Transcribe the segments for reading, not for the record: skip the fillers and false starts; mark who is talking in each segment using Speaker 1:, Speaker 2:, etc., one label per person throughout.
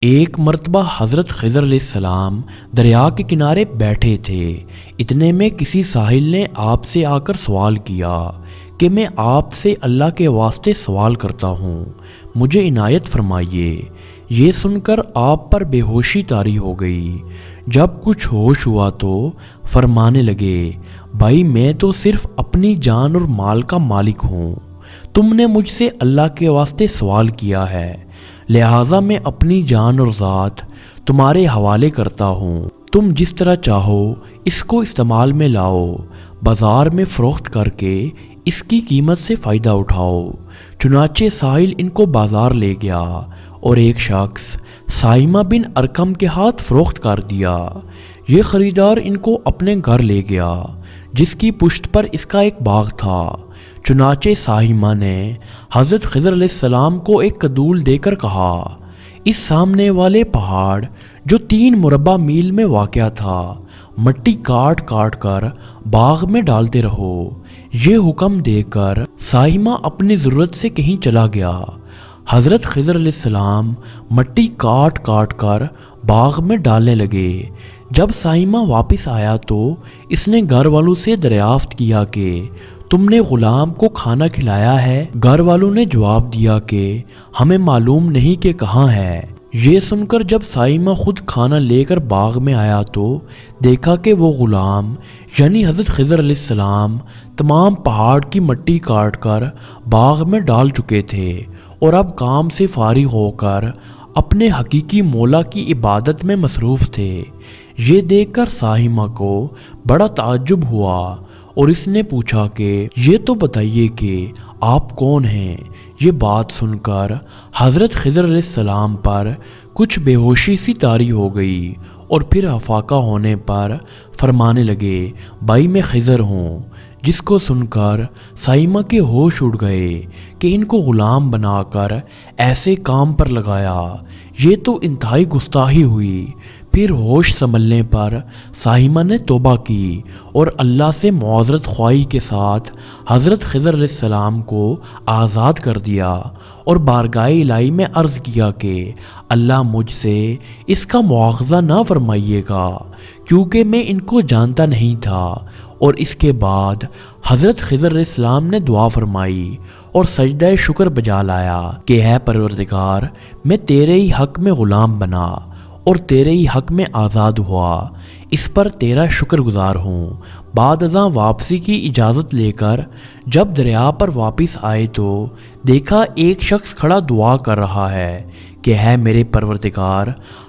Speaker 1: ایک مرتبہ حضرت خضر علیہ السلام دریا کے کنارے بیٹھے تھے۔ اتنے میں کسی ساحل نے آپ سے آ کر سوال کیا کہ میں آپ سے اللہ کے واسطے سوال کرتا ہوں، مجھے عنایت فرمائیے۔ یہ سن کر آپ پر بے ہوشی طاری ہو گئی۔ جب کچھ ہوش ہوا تو فرمانے لگے، بھائی میں تو صرف اپنی جان اور مال کا مالک ہوں، تم نے مجھ سے اللہ کے واسطے سوال کیا ہے، لہٰذا میں اپنی جان اور ذات تمہارے حوالے کرتا ہوں، تم جس طرح چاہو اس کو استعمال میں لاؤ، بازار میں فروخت کر کے اس کی قیمت سے فائدہ اٹھاؤ۔ چنانچہ ساحل ان کو بازار لے گیا اور ایک شخص سائمہ بن ارقم کے ہاتھ فروخت کر دیا۔ یہ خریدار ان کو اپنے گھر لے گیا جس کی پشت پر اس کا ایک باغ تھا۔ چنانچہ سائمہ نے حضرت خضر علیہ السلام کو ایک قدول دے کر کہا، اس سامنے والے پہاڑ جو 3 مربع میل میں واقع تھا، مٹی کاٹ کاٹ کر باغ میں ڈالتے رہو۔ یہ حکم دے کر سائمہ اپنی ضرورت سے کہیں چلا گیا۔ حضرت خضر علیہ السلام مٹی کاٹ کاٹ کر باغ میں ڈالنے لگے۔ جب سائمہ واپس آیا تو اس نے گھر والوں سے دریافت کیا کہ تم نے غلام کو کھانا کھلایا ہے؟ گھر والوں نے جواب دیا کہ ہمیں معلوم نہیں کہ کہاں ہے۔ یہ سن کر جب سائمہ خود کھانا لے کر باغ میں آیا تو دیکھا کہ وہ غلام یعنی حضرت خضر علیہ السلام تمام پہاڑ کی مٹی کاٹ کر باغ میں ڈال چکے تھے اور اب کام سے فارغ ہو کر اپنے حقیقی مولا کی عبادت میں مصروف تھے۔ یہ دیکھ کر سائمہ کو بڑا تعجب ہوا اور اس نے پوچھا کہ یہ تو بتائیے کہ آپ کون ہیں؟ یہ بات سن کر حضرت خضر علیہ السلام پر کچھ بے ہوشی سی طاری ہو گئی اور پھر افاقہ ہونے پر فرمانے لگے، بھائی میں خضر ہوں۔ جس کو سن کر سائمہ کے ہوش اڑ گئے کہ ان کو غلام بنا کر ایسے کام پر لگایا، یہ تو انتہائی گستاخی ہوئی۔ پھر ہوش سنبھلنے پر سائمہ نے توبہ کی اور اللہ سے معذرت خواہی کے ساتھ حضرت خضر علیہ السلام کو آزاد کر دیا اور بارگاہ الہی میں عرض کیا کہ اللہ مجھ سے اس کا مواخذہ نہ فرمائیے گا کیونکہ میں ان کو جانتا نہیں تھا۔ اور اس کے بعد حضرت خضر علیہ السلام نے دعا فرمائی اور سجدہ شکر بجا لایا کہ اے پروردگار، میں تیرے ہی حق میں غلام بنا اور تیرے ہی حق میں آزاد ہوا، اس پر تیرا شکر گزار ہوں۔ بعد ازاں واپسی کی اجازت لے کر جب دریا پر واپس آئے تو دیکھا ایک شخص کھڑا دعا کر رہا ہے کہ اے میرے پروردگار،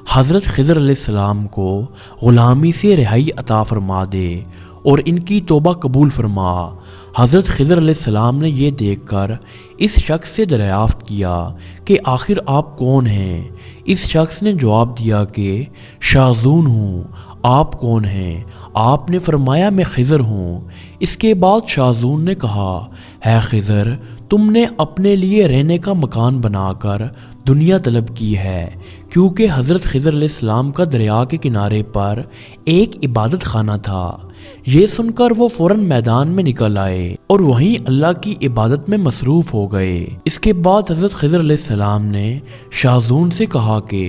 Speaker 1: حضرت خضر علیہ السلام کو غلامی سے رہائی عطا فرما دے اور ان کی توبہ قبول فرما۔ حضرت خضر علیہ السلام نے یہ دیکھ کر اس شخص سے دریافت کیا کہ آخر آپ کون ہیں؟ اس شخص نے جواب دیا کہ شاذون ہوں، آپ کون ہیں؟ آپ نے فرمایا میں خضر ہوں۔ اس کے بعد شاذون نے کہا، اے خضر، تم نے اپنے لیے رہنے کا مکان بنا کر دنیا طلب کی ہے، کیونکہ حضرت خضر علیہ السلام کا دریا کے کنارے پر ایک عبادت خانہ تھا۔ یہ سن کر وہ فوراً میدان میں نکل آئے اور وہیں اللہ کی عبادت میں مصروف ہو گئے۔ اس کے بعد حضرت خضر علیہ السلام نے شاذون سے کہا کہ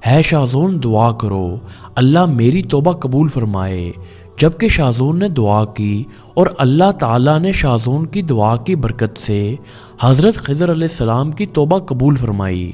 Speaker 1: اے شاذون، دعا کرو، اللہ میری توبہ قبول فرمائے۔ جبکہ شاذون نے دعا کی اور اللہ تعالیٰ نے شاذون کی دعا کی برکت سے حضرت خضر علیہ السلام کی توبہ قبول فرمائی۔